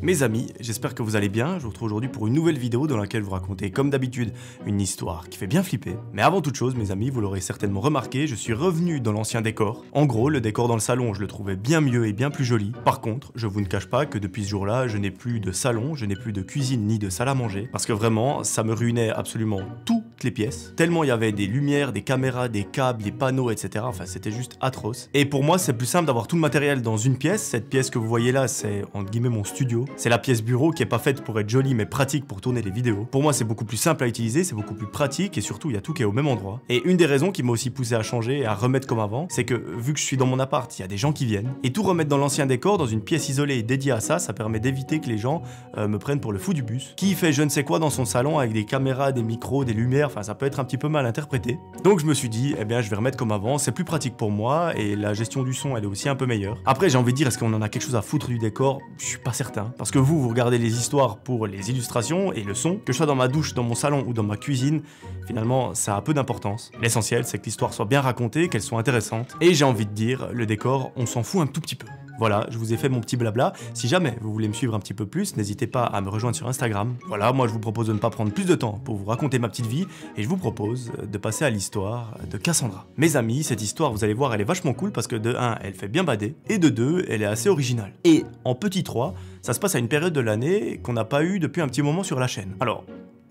Mes amis, j'espère que vous allez bien, je vous retrouve aujourd'hui pour une nouvelle vidéo dans laquelle vous racontez comme d'habitude une histoire qui fait bien flipper. Mais avant toute chose mes amis, vous l'aurez certainement remarqué, je suis revenu dans l'ancien décor. En gros, le décor dans le salon, je le trouvais bien mieux et bien plus joli. Par contre, je vous ne cache pas que depuis ce jour-là, je n'ai plus de salon, je n'ai plus de cuisine ni de salle à manger. Parce que vraiment, ça me ruinait absolument toutes les pièces. Tellement il y avait des lumières, des caméras, des câbles, des panneaux, etc. Enfin, c'était juste atroce. Et pour moi, c'est plus simple d'avoir tout le matériel dans une pièce. Cette pièce que vous voyez là, c'est entre guillemets mon studio. C'est la pièce bureau qui est pas faite pour être jolie mais pratique pour tourner des vidéos. Pour moi c'est beaucoup plus simple à utiliser, c'est beaucoup plus pratique et surtout il y a tout qui est au même endroit. Et une des raisons qui m'a aussi poussé à changer et à remettre comme avant, c'est que vu que je suis dans mon appart, il y a des gens qui viennent. Et tout remettre dans l'ancien décor, dans une pièce isolée et dédiée à ça, ça permet d'éviter que les gens me prennent pour le fou du bus. Qui fait je ne sais quoi dans son salon avec des caméras, des micros, des lumières, enfin ça peut être un petit peu mal interprété. Donc je me suis dit, eh bien je vais remettre comme avant, c'est plus pratique pour moi et la gestion du son elle est aussi un peu meilleure. Après j'ai envie de dire, est-ce qu'on en a quelque chose à foutre du décor? Je suis pas certain. Parce que vous regardez les histoires pour les illustrations et le son, que je sois dans ma douche, dans mon salon ou dans ma cuisine, finalement ça a peu d'importance. L'essentiel c'est que l'histoire soit bien racontée, qu'elle soit intéressante. Et j'ai envie de dire, le décor, on s'en fout un tout petit peu. Voilà, je vous ai fait mon petit blabla. Si jamais vous voulez me suivre un petit peu plus, n'hésitez pas à me rejoindre sur Instagram. Voilà, moi je vous propose de ne pas prendre plus de temps pour vous raconter ma petite vie et je vous propose de passer à l'histoire de Cassandra. Mes amis, cette histoire, vous allez voir, elle est vachement cool parce que de 1, elle fait bien bader et de 2, elle est assez originale. Et en petit 3, ça se passe à une période de l'année qu'on n'a pas eu depuis un petit moment sur la chaîne. Alors,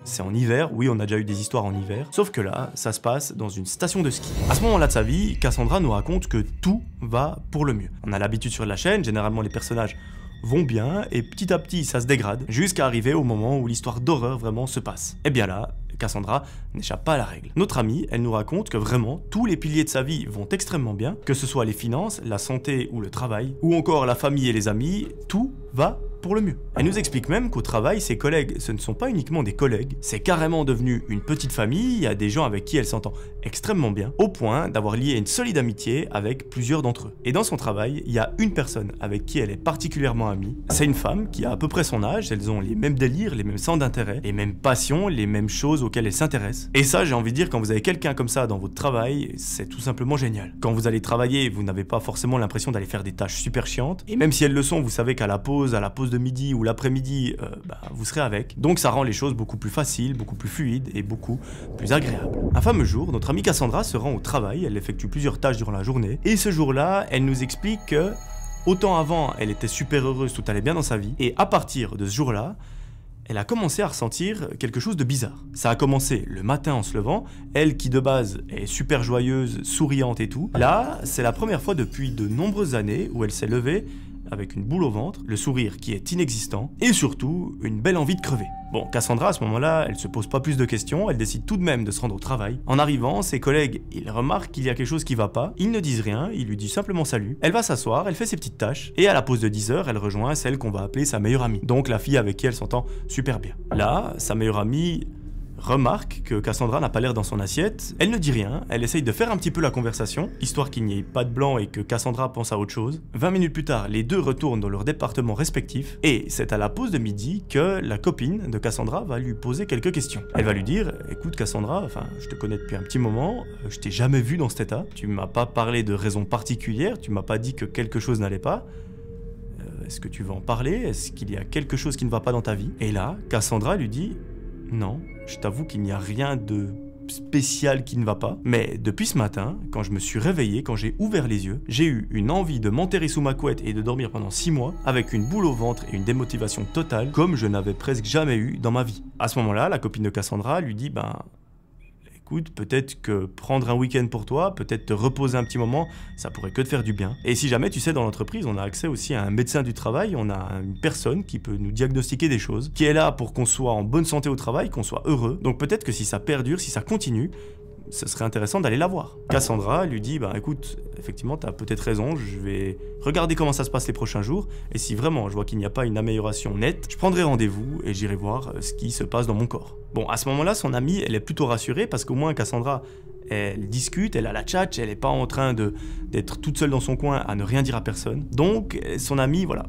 c'est en hiver, oui on a déjà eu des histoires en hiver, sauf que là, ça se passe dans une station de ski. À ce moment-là de sa vie, Cassandra nous raconte que tout va pour le mieux. On a l'habitude sur la chaîne, généralement les personnages vont bien, et petit à petit ça se dégrade, jusqu'à arriver au moment où l'histoire d'horreur vraiment se passe. Et bien là, Cassandra n'échappe pas à la règle. Notre amie, elle nous raconte que vraiment, tous les piliers de sa vie vont extrêmement bien, que ce soit les finances, la santé ou le travail, ou encore la famille et les amis, tout va pour le mieux. Elle nous explique même qu'au travail, ses collègues, ce ne sont pas uniquement des collègues, c'est carrément devenu une petite famille, il y a des gens avec qui elle s'entend extrêmement bien, au point d'avoir lié une solide amitié avec plusieurs d'entre eux. Et dans son travail, il y a une personne avec qui elle est particulièrement amie, c'est une femme qui a à peu près son âge, elles ont les mêmes délires, les mêmes centres d'intérêt, les mêmes passions, les mêmes choses auxquelles elles s'intéressent. Et ça, j'ai envie de dire, quand vous avez quelqu'un comme ça dans votre travail, c'est tout simplement génial. Quand vous allez travailler, vous n'avez pas forcément l'impression d'aller faire des tâches super chiantes, et même si elles le sont, vous savez qu'à la pause de midi ou l'après-midi, vous serez avec. Donc ça rend les choses beaucoup plus faciles, beaucoup plus fluides et beaucoup plus agréables. Un fameux jour, notre amie Cassandra se rend au travail, elle effectue plusieurs tâches durant la journée, et ce jour-là, elle nous explique que autant avant, elle était super heureuse, tout allait bien dans sa vie, et à partir de ce jour-là, elle a commencé à ressentir quelque chose de bizarre. Ça a commencé le matin en se levant, elle qui de base est super joyeuse, souriante et tout. Là, c'est la première fois depuis de nombreuses années où elle s'est levée avec une boule au ventre, le sourire qui est inexistant, et surtout, une belle envie de crever. Bon, Cassandra, à ce moment-là, elle se pose pas plus de questions, elle décide tout de même de se rendre au travail. En arrivant, ses collègues, ils remarquent qu'il y a quelque chose qui va pas, ils ne disent rien, ils lui disent simplement salut. Elle va s'asseoir, elle fait ses petites tâches, et à la pause de 10 h, elle rejoint celle qu'on va appeler sa meilleure amie. Donc la fille avec qui elle s'entend super bien. Là, sa meilleure amie remarque que Cassandra n'a pas l'air dans son assiette, elle ne dit rien, elle essaye de faire un petit peu la conversation, histoire qu'il n'y ait pas de blanc et que Cassandra pense à autre chose. 20 minutes plus tard, les deux retournent dans leurs départements respectifs, et c'est à la pause de midi que la copine de Cassandra va lui poser quelques questions. Elle va lui dire, écoute Cassandra, enfin je te connais depuis un petit moment, je t'ai jamais vu dans cet état, tu m'as pas parlé de raison particulière, tu m'as pas dit que quelque chose n'allait pas, est-ce que tu veux en parler? Est-ce qu'il y a quelque chose qui ne va pas dans ta vie? Et là, Cassandra lui dit, non, je t'avoue qu'il n'y a rien de spécial qui ne va pas, mais depuis ce matin, quand je me suis réveillé, quand j'ai ouvert les yeux, j'ai eu une envie de m'enterrer sous ma couette et de dormir pendant 6 mois, avec une boule au ventre et une démotivation totale, comme je n'avais presque jamais eu dans ma vie. À ce moment-là, la copine de Cassandra lui dit, écoute, peut-être que prendre un week-end pour toi, peut-être te reposer un petit moment, ça pourrait que te faire du bien. Et si jamais, tu sais, dans l'entreprise, on a accès aussi à un médecin du travail, on a une personne qui peut nous diagnostiquer des choses, qui est là pour qu'on soit en bonne santé au travail, qu'on soit heureux. Donc peut-être que si ça perdure, si ça continue, ce serait intéressant d'aller la voir. Cassandra lui dit, écoute, effectivement, t'as peut-être raison, je vais regarder comment ça se passe les prochains jours, et si vraiment je vois qu'il n'y a pas une amélioration nette, je prendrai rendez-vous et j'irai voir ce qui se passe dans mon corps. Bon, à ce moment-là, son amie, elle est plutôt rassurée, parce qu'au moins Cassandra, elle discute, elle a la tchatche, elle n'est pas en train d'être toute seule dans son coin à ne rien dire à personne. Donc, son amie, voilà,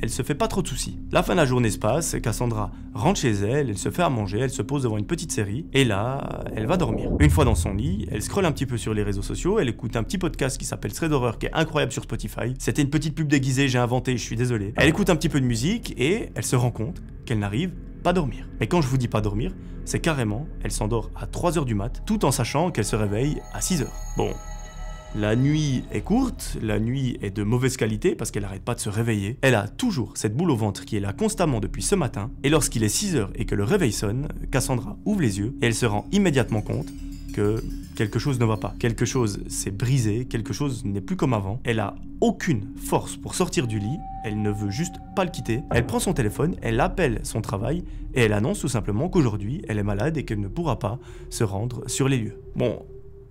elle se fait pas trop de soucis. La fin de la journée se passe, Cassandra rentre chez elle, elle se fait à manger, elle se pose devant une petite série, et là, elle va dormir. Une fois dans son lit, elle scrolle un petit peu sur les réseaux sociaux, elle écoute un petit podcast qui s'appelle Thread Horror, qui est incroyable sur Spotify. C'était une petite pub déguisée, j'ai inventé, je suis désolé. Elle écoute un petit peu de musique, et elle se rend compte qu'elle n'arrive pas à dormir. Mais quand je vous dis pas dormir, c'est carrément, elle s'endort à 3h du mat, tout en sachant qu'elle se réveille à 6h. Bon. La nuit est courte, la nuit est de mauvaise qualité parce qu'elle n'arrête pas de se réveiller. Elle a toujours cette boule au ventre qui est là constamment depuis ce matin. Et lorsqu'il est 6h et que le réveil sonne, Cassandra ouvre les yeux et elle se rend immédiatement compte que quelque chose ne va pas. Quelque chose s'est brisé, quelque chose n'est plus comme avant. Elle a aucune force pour sortir du lit, elle ne veut juste pas le quitter. Elle prend son téléphone, elle appelle son travail et elle annonce tout simplement qu'aujourd'hui elle est malade et qu'elle ne pourra pas se rendre sur les lieux. Bon,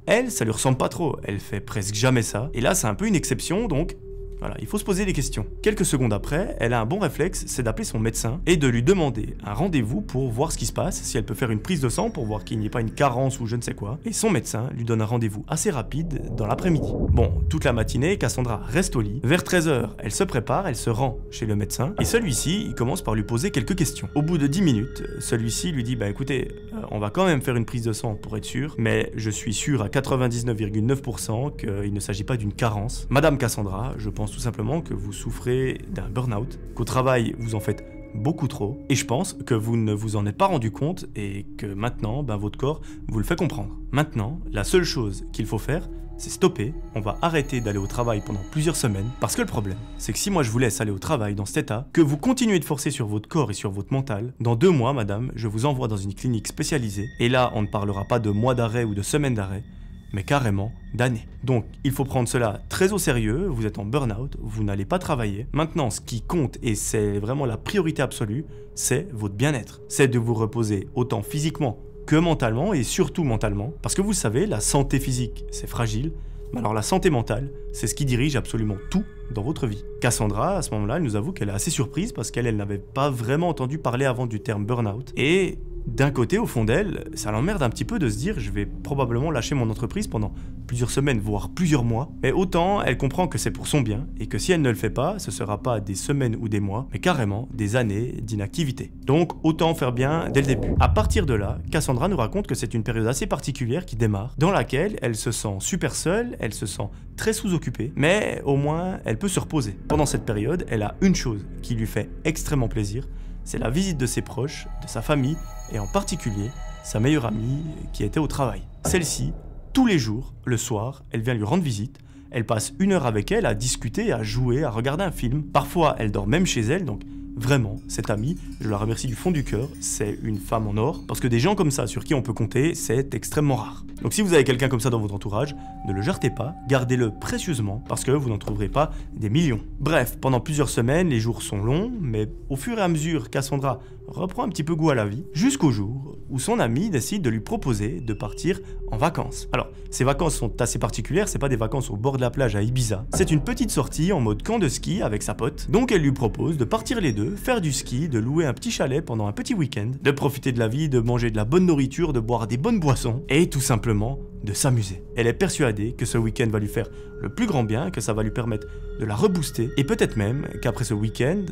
elle, ça lui ressemble pas trop, elle fait presque jamais ça, et là c'est un peu une exception, donc voilà, il faut se poser des questions. Quelques secondes après, elle a un bon réflexe, c'est d'appeler son médecin et de lui demander un rendez-vous pour voir ce qui se passe, si elle peut faire une prise de sang pour voir qu'il n'y ait pas une carence ou je ne sais quoi. Et son médecin lui donne un rendez-vous assez rapide dans l'après-midi. Bon, toute la matinée, Cassandra reste au lit. Vers 13h, elle se prépare, elle se rend chez le médecin et celui-ci, il commence par lui poser quelques questions. Au bout de 10 minutes, celui-ci lui dit « Bah écoutez, on va quand même faire une prise de sang pour être sûr, mais je suis sûr à 99,9% qu'il ne s'agit pas d'une carence. Madame Cassandra, je pense tout simplement que vous souffrez d'un burn-out, qu'au travail vous en faites beaucoup trop, et je pense que vous ne vous en êtes pas rendu compte et que maintenant, votre corps vous le fait comprendre. Maintenant, la seule chose qu'il faut faire, c'est stopper, on va arrêter d'aller au travail pendant plusieurs semaines, parce que le problème, c'est que si moi je vous laisse aller au travail dans cet état, que vous continuez de forcer sur votre corps et sur votre mental, dans 2 mois, madame, je vous envoie dans une clinique spécialisée, et là, on ne parlera pas de mois d'arrêt ou de semaines d'arrêt, mais carrément d'années. Donc, il faut prendre cela très au sérieux, vous êtes en burn-out, vous n'allez pas travailler. Maintenant, ce qui compte, et c'est vraiment la priorité absolue, c'est votre bien-être. C'est de vous reposer autant physiquement que mentalement, et surtout mentalement, parce que vous savez, la santé physique, c'est fragile, mais alors la santé mentale, c'est ce qui dirige absolument tout dans votre vie. Cassandra, à ce moment-là, elle nous avoue qu'elle est assez surprise, parce qu'elle n'avait pas vraiment entendu parler avant du terme burn-out, et d'un côté, au fond d'elle, ça l'emmerde un petit peu de se dire je vais probablement lâcher mon entreprise pendant plusieurs semaines, voire plusieurs mois. Mais autant, elle comprend que c'est pour son bien, et que si elle ne le fait pas, ce sera pas des semaines ou des mois, mais carrément des années d'inactivité. Donc autant faire bien dès le début. À partir de là, Cassandra nous raconte que c'est une période assez particulière qui démarre, dans laquelle elle se sent super seule, elle se sent très sous-occupée, mais au moins elle peut se reposer. Pendant cette période, elle a une chose qui lui fait extrêmement plaisir, c'est la visite de ses proches, de sa famille, et en particulier sa meilleure amie qui était au travail. Celle-ci, tous les jours, le soir, elle vient lui rendre visite, elle passe 1 heure avec elle à discuter, à jouer, à regarder un film. Parfois, elle dort même chez elle, donc vraiment, cette amie, je la remercie du fond du cœur, c'est une femme en or, parce que des gens comme ça sur qui on peut compter, c'est extrêmement rare. Donc si vous avez quelqu'un comme ça dans votre entourage, ne le jetez pas, gardez-le précieusement, parce que vous n'en trouverez pas des millions. Bref, pendant plusieurs semaines, les jours sont longs, mais au fur et à mesure, Cassandra reprend un petit peu goût à la vie, jusqu'au jour où son ami décide de lui proposer de partir en vacances. Alors, ces vacances sont assez particulières, c'est pas des vacances au bord de la plage à Ibiza, c'est une petite sortie en mode camp de ski avec sa pote, donc elle lui propose de partir les deux, faire du ski, de louer un petit chalet pendant un petit week-end, de profiter de la vie, de manger de la bonne nourriture, de boire des bonnes boissons, et tout simplement de s'amuser. Elle est persuadée que ce week-end va lui faire le plus grand bien, que ça va lui permettre de la rebooster, et peut-être même qu'après ce week-end,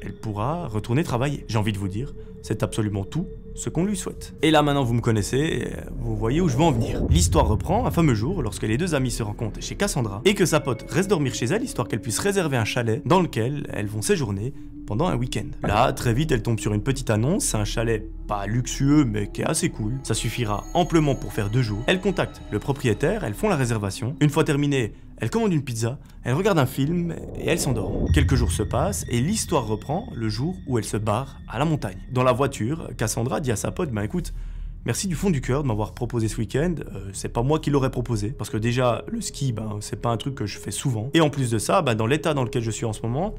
elle pourra retourner travailler. J'ai envie de vous dire, c'est absolument tout ce qu'on lui souhaite. Et là maintenant vous me connaissez, vous voyez où je veux en venir. L'histoire reprend un fameux jour lorsque les deux amis se rencontrent chez Cassandra et que sa pote reste dormir chez elle histoire qu'elle puisse réserver un chalet dans lequel elles vont séjourner pendant un week-end. Là, très vite, elle tombe sur une petite annonce, c'est un chalet pas luxueux mais qui est assez cool, ça suffira amplement pour faire 2 jours. Elle contacte le propriétaire, elles font la réservation. Une fois terminée, elle commande une pizza, elle regarde un film et elle s'endort. Quelques jours se passent et l'histoire reprend le jour où elle se barre à la montagne. Dans la voiture, Cassandra dit à sa pote, écoute, merci du fond du cœur de m'avoir proposé ce week-end, c'est pas moi qui l'aurais proposé, parce que déjà, le ski, c'est pas un truc que je fais souvent. Et en plus de ça, dans l'état dans lequel je suis en ce moment,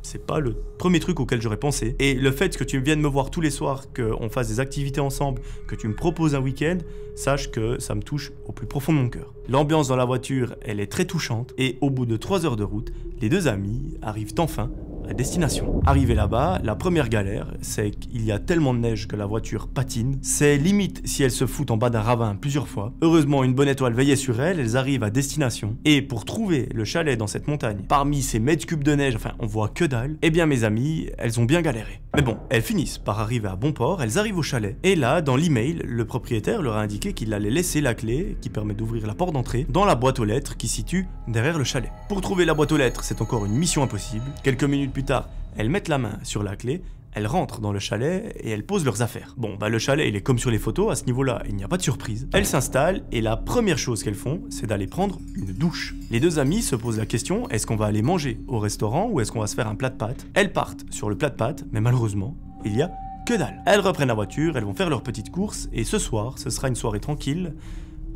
c'est pas le premier truc auquel j'aurais pensé. Et le fait que tu viennes me voir tous les soirs, qu'on fasse des activités ensemble, que tu me proposes un week-end, sache que ça me touche au plus profond de mon cœur. L'ambiance dans la voiture, elle est très touchante, et au bout de 3 heures de route, les deux amis arrivent enfin à destination. Arrivé là-bas, la première galère, c'est qu'il y a tellement de neige que la voiture patine. C'est limite si elles se foutent en bas d'un ravin plusieurs fois. Heureusement, une bonne étoile veillait sur elles, elles arrivent à destination. Et pour trouver le chalet dans cette montagne, parmi ces mètres cubes de neige, enfin on voit que dalle, eh bien mes amis, elles ont bien galéré. Mais bon, elles finissent par arriver à bon port, elles arrivent au chalet. Et là, dans l'email, le propriétaire leur a indiqué qu'il allait laisser la clé, qui permet d'ouvrir la porte d'entrée, dans la boîte aux lettres qui se situe derrière le chalet. Pour trouver la boîte aux lettres, c'est encore une mission impossible. Quelques minutes plus tard, elles mettent la main sur la clé, elles rentrent dans le chalet et elles posent leurs affaires. Bon, bah le chalet, il est comme sur les photos, à ce niveau-là, il n'y a pas de surprise. Elles s'installent et la première chose qu'elles font, c'est d'aller prendre une douche. Les deux amies se posent la question, est-ce qu'on va aller manger au restaurant ou est-ce qu'on va se faire un plat de pâtes? Elles partent sur le plat de pâtes, mais malheureusement, il y a que dalle. Elles reprennent la voiture, elles vont faire leurs petites courses et ce soir, ce sera une soirée tranquille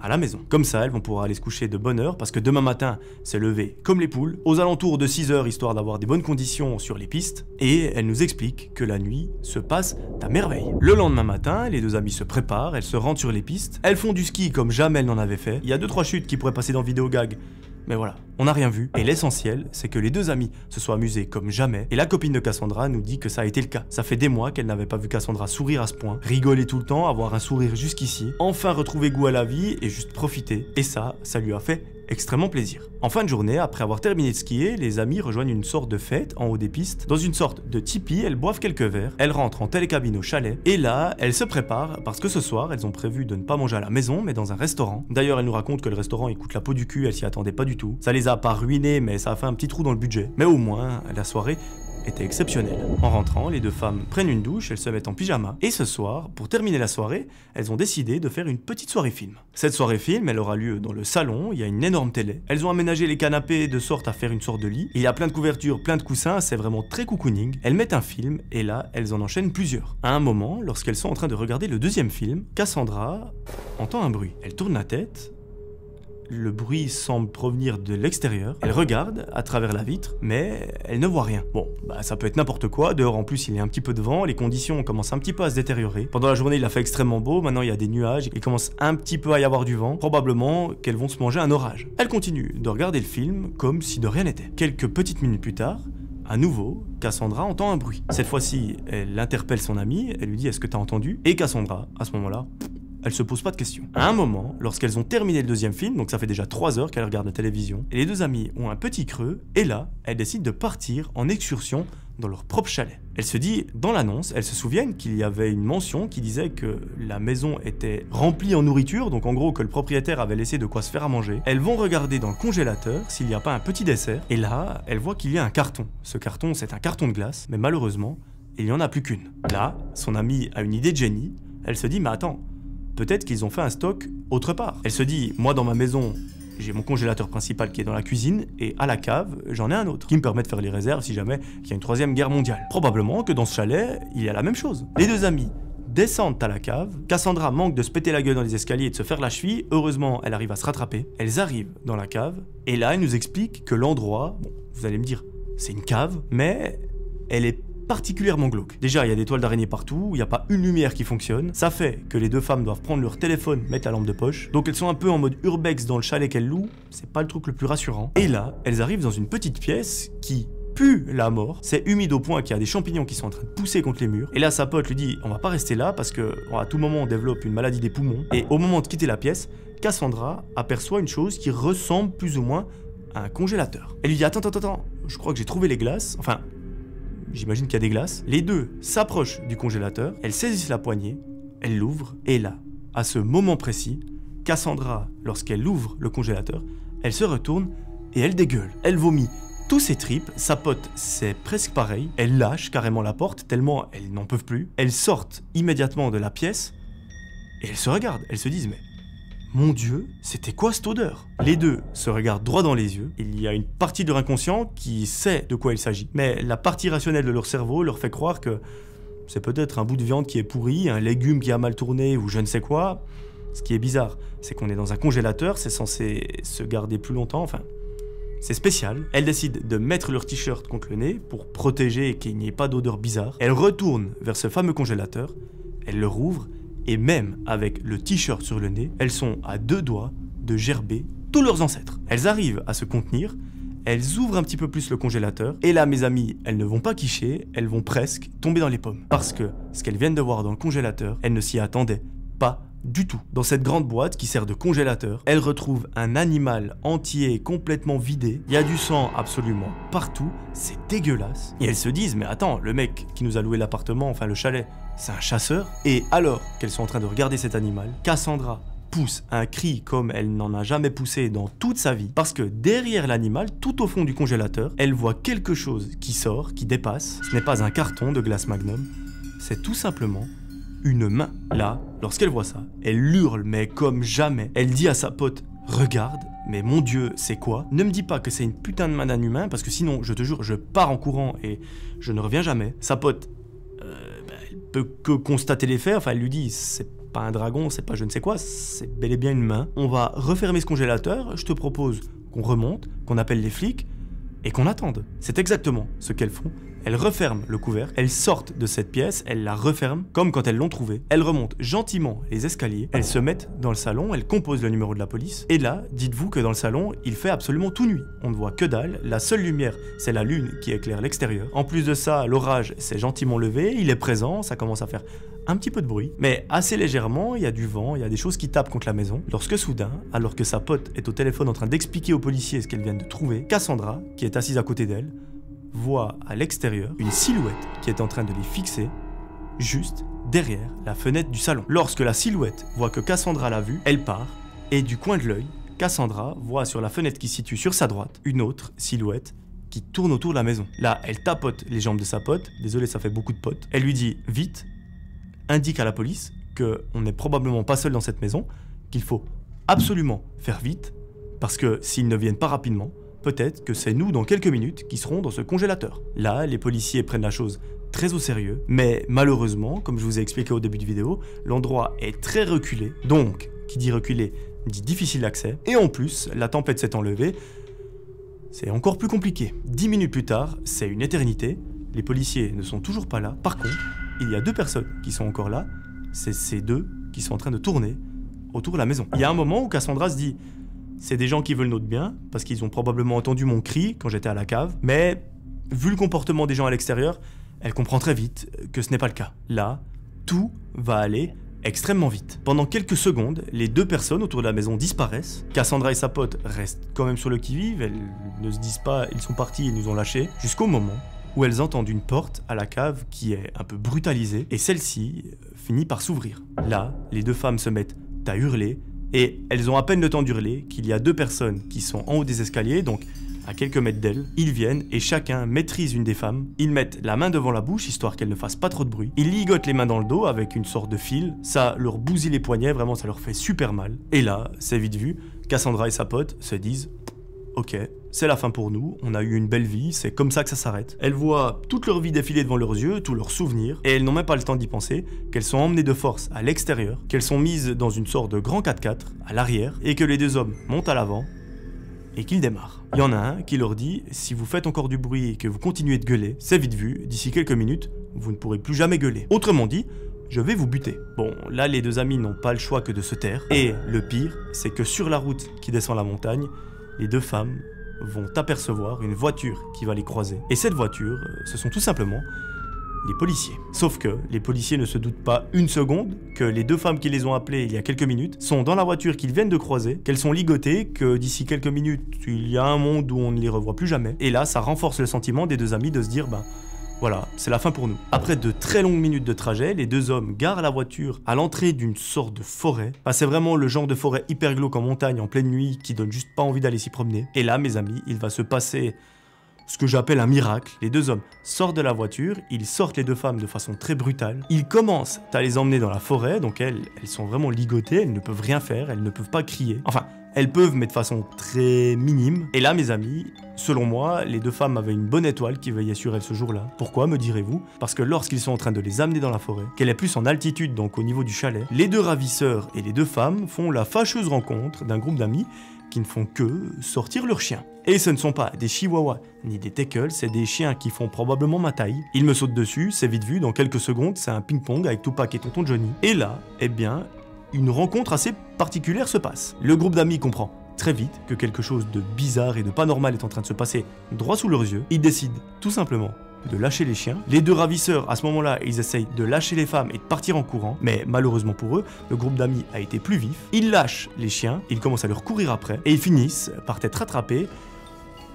à la maison. Comme ça, elles vont pouvoir aller se coucher de bonne heure parce que demain matin, c'est levé comme les poules, aux alentours de 6 h histoire d'avoir des bonnes conditions sur les pistes. Et elle nous explique que la nuit se passe à merveille. Le lendemain matin, les deux amies se préparent, elles se rendent sur les pistes, elles font du ski comme jamais elles n'en avaient fait. Il y a 2-3 chutes qui pourraient passer dans vidéo gag. Mais voilà, on n'a rien vu. Et l'essentiel, c'est que les deux amis se soient amusés comme jamais. Et la copine de Cassandra nous dit que ça a été le cas. Ça fait des mois qu'elle n'avait pas vu Cassandra sourire à ce point, rigoler tout le temps, avoir un sourire jusqu'ici, enfin retrouver goût à la vie et juste profiter. Et ça lui a fait extrêmement plaisir. En fin de journée, après avoir terminé de skier, les amis rejoignent une sorte de fête en haut des pistes. Dans une sorte de tipi, elles boivent quelques verres, elles rentrent en télécabine au chalet, et là, elles se préparent parce que ce soir, elles ont prévu de ne pas manger à la maison, mais dans un restaurant. D'ailleurs, elles nous racontent que le restaurant, il coûte la peau du cul, elles s'y attendaient pas du tout. Ça les a pas ruinés, mais ça a fait un petit trou dans le budget. Mais au moins, la soirée était exceptionnelle. En rentrant, les deux femmes prennent une douche, elles se mettent en pyjama, et ce soir, pour terminer la soirée, elles ont décidé de faire une petite soirée film. Cette soirée film, elle aura lieu dans le salon, il y a une énorme télé. Elles ont aménagé les canapés de sorte à faire une sorte de lit, il y a plein de couvertures, plein de coussins, c'est vraiment très cocooning. Elles mettent un film, et là, elles en enchaînent plusieurs. À un moment, lorsqu'elles sont en train de regarder le deuxième film, Cassandra entend un bruit. Elle tourne la tête. Le bruit semble provenir de l'extérieur. Elle regarde à travers la vitre, mais elle ne voit rien. Bon, bah ça peut être n'importe quoi. Dehors en plus il y a un petit peu de vent, les conditions commencent un petit peu à se détériorer. Pendant la journée il a fait extrêmement beau, maintenant il y a des nuages, il commence un petit peu à y avoir du vent. Probablement qu'elles vont se manger un orage. Elle continue de regarder le film comme si de rien n'était. Quelques petites minutes plus tard, à nouveau, Cassandra entend un bruit. Cette fois-ci, elle interpelle son amie, elle lui dit « Est-ce que t'as entendu ?» Et Cassandra, à ce moment-là, elle se pose pas de questions. À un moment, lorsqu'elles ont terminé le deuxième film, donc ça fait déjà 3 heures qu'elles regardent la télévision, et les deux amies ont un petit creux, et là, elles décident de partir en excursion dans leur propre chalet. Elle se dit, dans l'annonce, elles se souviennent qu'il y avait une mention qui disait que la maison était remplie en nourriture, donc en gros que le propriétaire avait laissé de quoi se faire à manger. Elles vont regarder dans le congélateur s'il n'y a pas un petit dessert, et là, elles voient qu'il y a un carton. Ce carton, c'est un carton de glace, mais malheureusement, il n'y en a plus qu'une. Là, son amie a une idée de génie, elle se dit, mais attends, peut-être qu'ils ont fait un stock autre part. Elle se dit, moi dans ma maison, j'ai mon congélateur principal qui est dans la cuisine, et à la cave, j'en ai un autre, qui me permet de faire les réserves si jamais il y a une 3e guerre mondiale. Probablement que dans ce chalet, il y a la même chose. Les deux amis descendent à la cave, Cassandra manque de se péter la gueule dans les escaliers et de se faire la cheville, heureusement elle arrive à se rattraper, elles arrivent dans la cave, et là elle nous explique que l'endroit, bon, vous allez me dire, c'est une cave, mais elle est particulièrement glauque. Déjà, il y a des toiles d'araignée partout, il n'y a pas une lumière qui fonctionne. Ça fait que les deux femmes doivent prendre leur téléphone, mettre la lampe de poche. Donc elles sont un peu en mode urbex dans le chalet qu'elles louent. C'est pas le truc le plus rassurant. Et là, elles arrivent dans une petite pièce qui pue la mort. C'est humide au point qu'il y a des champignons qui sont en train de pousser contre les murs. Et là, sa pote lui dit, on va pas rester là parce que à tout moment on développe une maladie des poumons. Et au moment de quitter la pièce, Cassandra aperçoit une chose qui ressemble plus ou moins à un congélateur. Elle lui dit, attends, je crois que j'ai trouvé les glaces. Enfin, j'imagine qu'il y a des glaces. Les deux s'approchent du congélateur, elles saisissent la poignée, elles l'ouvrent, et là, à ce moment précis, Cassandra, lorsqu'elle ouvre le congélateur, elle se retourne et elle dégueule. Elle vomit tous ses tripes, sa pote, c'est presque pareil. Elle lâche carrément la porte, tellement elles n'en peuvent plus. Elles sortent immédiatement de la pièce, et elles se regardent, elles se disent, mais mon Dieu, c'était quoi cette odeur? Les deux se regardent droit dans les yeux. Il y a une partie de leur inconscient qui sait de quoi il s'agit. Mais la partie rationnelle de leur cerveau leur fait croire que c'est peut-être un bout de viande qui est pourri, un légume qui a mal tourné ou je ne sais quoi. Ce qui est bizarre, c'est qu'on est dans un congélateur, c'est censé se garder plus longtemps, enfin, c'est spécial. Elles décident de mettre leur t-shirt contre le nez pour protéger qu'il n'y ait pas d'odeur bizarre. Elles retournent vers ce fameux congélateur, elles le rouvrent, et même avec le t-shirt sur le nez, elles sont à 2 doigts de gerber tous leurs ancêtres. Elles arrivent à se contenir, elles ouvrent un petit peu plus le congélateur, et là mes amis, elles ne vont pas quicher, elles vont presque tomber dans les pommes. Parce que ce qu'elles viennent de voir dans le congélateur, elles ne s'y attendaient pas du tout. Dans cette grande boîte qui sert de congélateur, elles retrouvent un animal entier, complètement vidé. Il y a du sang absolument partout, c'est dégueulasse. Et elles se disent, mais attends, le mec qui nous a loué l'appartement, enfin le chalet, c'est un chasseur. Et alors qu'elles sont en train de regarder cet animal, Cassandra pousse un cri comme elle n'en a jamais poussé dans toute sa vie, parce que derrière l'animal, tout au fond du congélateur, elle voit quelque chose qui sort, qui dépasse. Ce n'est pas un carton de glace Magnum, c'est tout simplement une main. Là, lorsqu'elle voit ça, elle hurle, mais comme jamais. Elle dit à sa pote, regarde, mais mon Dieu, c'est quoi? Ne me dis pas que c'est une putain de main d'un humain, parce que sinon, je te jure, je pars en courant et je ne reviens jamais. Sa pote, elle peut que constater les faits, enfin elle lui dit, c'est pas un dragon, c'est pas je ne sais quoi, c'est bel et bien une main. On va refermer ce congélateur, je te propose qu'on remonte, qu'on appelle les flics et qu'on attende. C'est exactement ce qu'elles font. Elles referment le couvercle, elles sortent de cette pièce, elles la referment comme quand elles l'ont trouvée. Elles remontent gentiment les escaliers, elles se mettent dans le salon, elles composent le numéro de la police. Et là, dites-vous que dans le salon, il fait absolument tout nuit. On ne voit que dalle, la seule lumière, c'est la lune qui éclaire l'extérieur. En plus de ça, l'orage s'est gentiment levé, il est présent, ça commence à faire un petit peu de bruit, mais assez légèrement, il y a du vent, il y a des choses qui tapent contre la maison. Lorsque soudain, alors que sa pote est au téléphone en train d'expliquer aux policiers ce qu'elle vient de trouver, Cassandra, qui est assise à côté d'elle, voit à l'extérieur une silhouette qui est en train de les fixer juste derrière la fenêtre du salon. Lorsque la silhouette voit que Cassandra l'a vue, elle part et du coin de l'œil, Cassandra voit sur la fenêtre qui se situe sur sa droite une autre silhouette qui tourne autour de la maison. Là, elle tapote les jambes de sa pote, désolé ça fait beaucoup de potes, elle lui dit vite, indique à la police qu'on n'est probablement pas seul dans cette maison, qu'il faut absolument faire vite parce que s'ils ne viennent pas rapidement, peut-être que c'est nous dans quelques minutes qui serons dans ce congélateur. Là, les policiers prennent la chose très au sérieux, mais malheureusement, comme je vous ai expliqué au début de vidéo, l'endroit est très reculé, donc, qui dit reculé, dit difficile d'accès, et en plus, la tempête s'est enlevée, c'est encore plus compliqué. 10 minutes plus tard, c'est une éternité, les policiers ne sont toujours pas là, par contre, il y a deux personnes qui sont encore là, c'est ces deux qui sont en train de tourner autour de la maison. Il y a un moment où Cassandra se dit, c'est des gens qui veulent notre bien, parce qu'ils ont probablement entendu mon cri quand j'étais à la cave, mais vu le comportement des gens à l'extérieur, elle comprend très vite que ce n'est pas le cas. Là, tout va aller extrêmement vite. Pendant quelques secondes, les deux personnes autour de la maison disparaissent. Cassandra et sa pote restent quand même sur le qui-vive, elles ne se disent pas « ils sont partis, ils nous ont lâchés », jusqu'au moment où elles entendent une porte à la cave qui est un peu brutalisée, et celle-ci finit par s'ouvrir. Là, les deux femmes se mettent à hurler, et elles ont à peine le temps d'hurler qu'il y a deux personnes qui sont en haut des escaliers, donc à quelques mètres d'elles. Ils viennent et chacun maîtrise une des femmes. Ils mettent la main devant la bouche, histoire qu'elle ne fasse pas trop de bruit. Ils ligotent les mains dans le dos avec une sorte de fil. Ça leur bousille les poignets, vraiment ça leur fait super mal. Et là, c'est vite vu, Cassandra et sa pote se disent « Ok, c'est la fin pour nous, on a eu une belle vie, c'est comme ça que ça s'arrête. » Elles voient toute leur vie défiler devant leurs yeux, tous leurs souvenirs, et elles n'ont même pas le temps d'y penser, qu'elles sont emmenées de force à l'extérieur, qu'elles sont mises dans une sorte de grand 4x4 à l'arrière, et que les deux hommes montent à l'avant, et qu'ils démarrent. Il y en a un qui leur dit « Si vous faites encore du bruit et que vous continuez de gueuler, c'est vite vu, d'ici quelques minutes, vous ne pourrez plus jamais gueuler. » Autrement dit, je vais vous buter. Bon, là les deux amis n'ont pas le choix que de se taire, et le pire, c'est que sur la route qui descend la montagne, les deux femmes vont apercevoir une voiture qui va les croiser. Et cette voiture, ce sont tout simplement les policiers. Sauf que les policiers ne se doutent pas une seconde que les deux femmes qui les ont appelées il y a quelques minutes sont dans la voiture qu'ils viennent de croiser, qu'elles sont ligotées, que d'ici quelques minutes, il y a un monde où on ne les revoit plus jamais. Et là, ça renforce le sentiment des deux amis de se dire, ben voilà, c'est la fin pour nous. Après de très longues minutes de trajet, les deux hommes garent la voiture à l'entrée d'une sorte de forêt. Enfin, c'est vraiment le genre de forêt hyper glauque en montagne, en pleine nuit, qui donne juste pas envie d'aller s'y promener. Et là, mes amis, il va se passer ce que j'appelle un miracle. Les deux hommes sortent de la voiture, ils sortent les deux femmes de façon très brutale. Ils commencent à les emmener dans la forêt, donc elles sont vraiment ligotées, elles ne peuvent rien faire, elles ne peuvent pas crier. Enfin, elles peuvent, mais de façon très minime. Et là, mes amis, selon moi, les deux femmes avaient une bonne étoile qui veillait sur elles ce jour-là. Pourquoi, me direz-vous? Parce que lorsqu'ils sont en train de les amener dans la forêt, qu'elle est plus en altitude, donc au niveau du chalet, les deux ravisseurs et les deux femmes font la fâcheuse rencontre d'un groupe d'amis qui ne font que sortir leurs chiens. Et ce ne sont pas des chihuahuas ni des teckels, c'est des chiens qui font probablement ma taille. Ils me sautent dessus, c'est vite vu, dans quelques secondes, c'est un ping-pong avec Tupac et Tonton Johnny. Et là, eh bien, une rencontre assez particulière se passe. Le groupe d'amis comprend très vite que quelque chose de bizarre et de pas normal est en train de se passer droit sous leurs yeux. Ils décident tout simplement de lâcher les chiens. Les deux ravisseurs, à ce moment-là, ils essayent de lâcher les femmes et de partir en courant, mais malheureusement pour eux, le groupe d'amis a été plus vif. Ils lâchent les chiens, ils commencent à leur courir après, et ils finissent par être rattrapés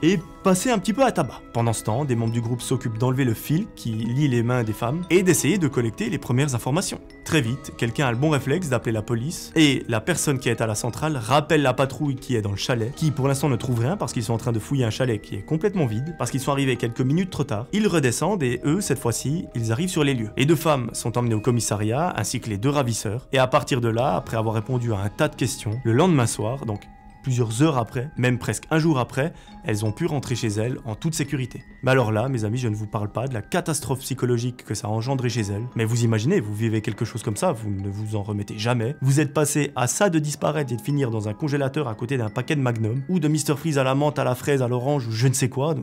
et passer un petit peu à tabac. Pendant ce temps, des membres du groupe s'occupent d'enlever le fil qui lie les mains des femmes et d'essayer de collecter les premières informations. Très vite, quelqu'un a le bon réflexe d'appeler la police et la personne qui est à la centrale rappelle la patrouille qui est dans le chalet, qui pour l'instant ne trouve rien parce qu'ils sont en train de fouiller un chalet qui est complètement vide, parce qu'ils sont arrivés quelques minutes trop tard. Ils redescendent et eux, cette fois-ci, ils arrivent sur les lieux. Les deux femmes sont emmenées au commissariat ainsi que les deux ravisseurs et à partir de là, après avoir répondu à un tas de questions, le lendemain soir, donc plusieurs heures après, même presque un jour après, elles ont pu rentrer chez elles en toute sécurité. Mais alors là, mes amis, je ne vous parle pas de la catastrophe psychologique que ça a engendré chez elles. Mais vous imaginez, vous vivez quelque chose comme ça, vous ne vous en remettez jamais. Vous êtes passé à ça de disparaître et de finir dans un congélateur à côté d'un paquet de Magnum, ou de Mr Freeze à la menthe, à la fraise, à l'orange, ou je ne sais quoi.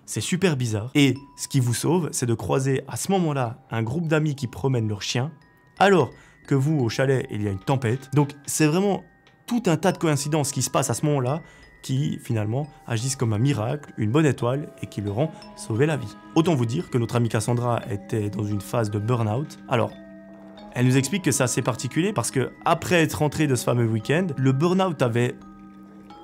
C'est super bizarre. Et ce qui vous sauve, c'est de croiser à ce moment-là un groupe d'amis qui promènent leurs chiens, alors que vous, au chalet, il y a une tempête. Donc c'est vraiment tout un tas de coïncidences qui se passent à ce moment-là qui, finalement, agissent comme un miracle, une bonne étoile et qui leur ont sauvé la vie. Autant vous dire que notre amie Cassandra était dans une phase de burn-out. Alors, elle nous explique que c'est assez particulier parce que après être rentrée de ce fameux week-end, le burn-out avait,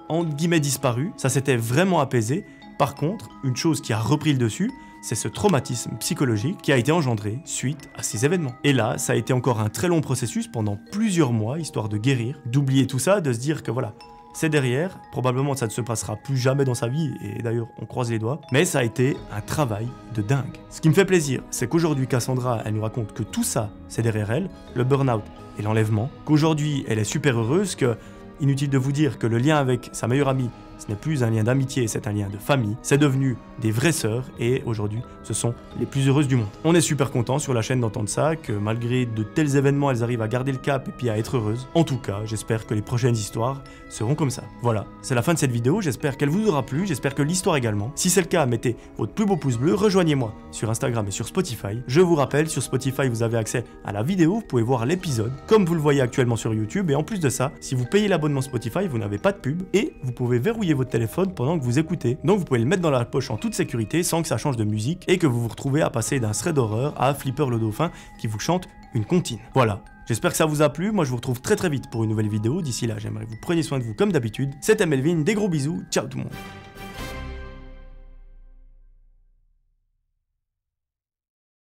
entre guillemets, disparu. Ça s'était vraiment apaisé. Par contre, une chose qui a repris le dessus, c'est ce traumatisme psychologique qui a été engendré suite à ces événements. Et là, ça a été encore un très long processus pendant plusieurs mois, histoire de guérir, d'oublier tout ça, de se dire que voilà, c'est derrière, probablement ça ne se passera plus jamais dans sa vie, et d'ailleurs on croise les doigts, mais ça a été un travail de dingue. Ce qui me fait plaisir, c'est qu'aujourd'hui Cassandra, elle nous raconte que tout ça, c'est derrière elle, le burn-out et l'enlèvement, qu'aujourd'hui elle est super heureuse, que inutile de vous dire que le lien avec sa meilleure amie, ce n'est plus un lien d'amitié, c'est un lien de famille. C'est devenu des vraies sœurs et aujourd'hui, ce sont les plus heureuses du monde. On est super content sur la chaîne d'entendre ça, que malgré de tels événements, elles arrivent à garder le cap et puis à être heureuses. En tout cas, j'espère que les prochaines histoires seront comme ça. Voilà, c'est la fin de cette vidéo, j'espère qu'elle vous aura plu, j'espère que l'histoire également. Si c'est le cas, mettez votre plus beau pouce bleu, rejoignez-moi sur Instagram et sur Spotify. Je vous rappelle, sur Spotify, vous avez accès à la vidéo, vous pouvez voir l'épisode, comme vous le voyez actuellement sur YouTube. Et en plus de ça, si vous payez l'abonnement Spotify, vous n'avez pas de pub et vous pouvez verrouiller votre téléphone pendant que vous écoutez. Donc vous pouvez le mettre dans la poche en toute sécurité sans que ça change de musique et que vous vous retrouvez à passer d'un thread d'horreur à Flipper le dauphin qui vous chante une comptine. Voilà. J'espère que ça vous a plu, moi je vous retrouve très vite pour une nouvelle vidéo. D'ici là, j'aimerais que vous preniez soin de vous comme d'habitude. C'était Melvin, des gros bisous, ciao tout le monde.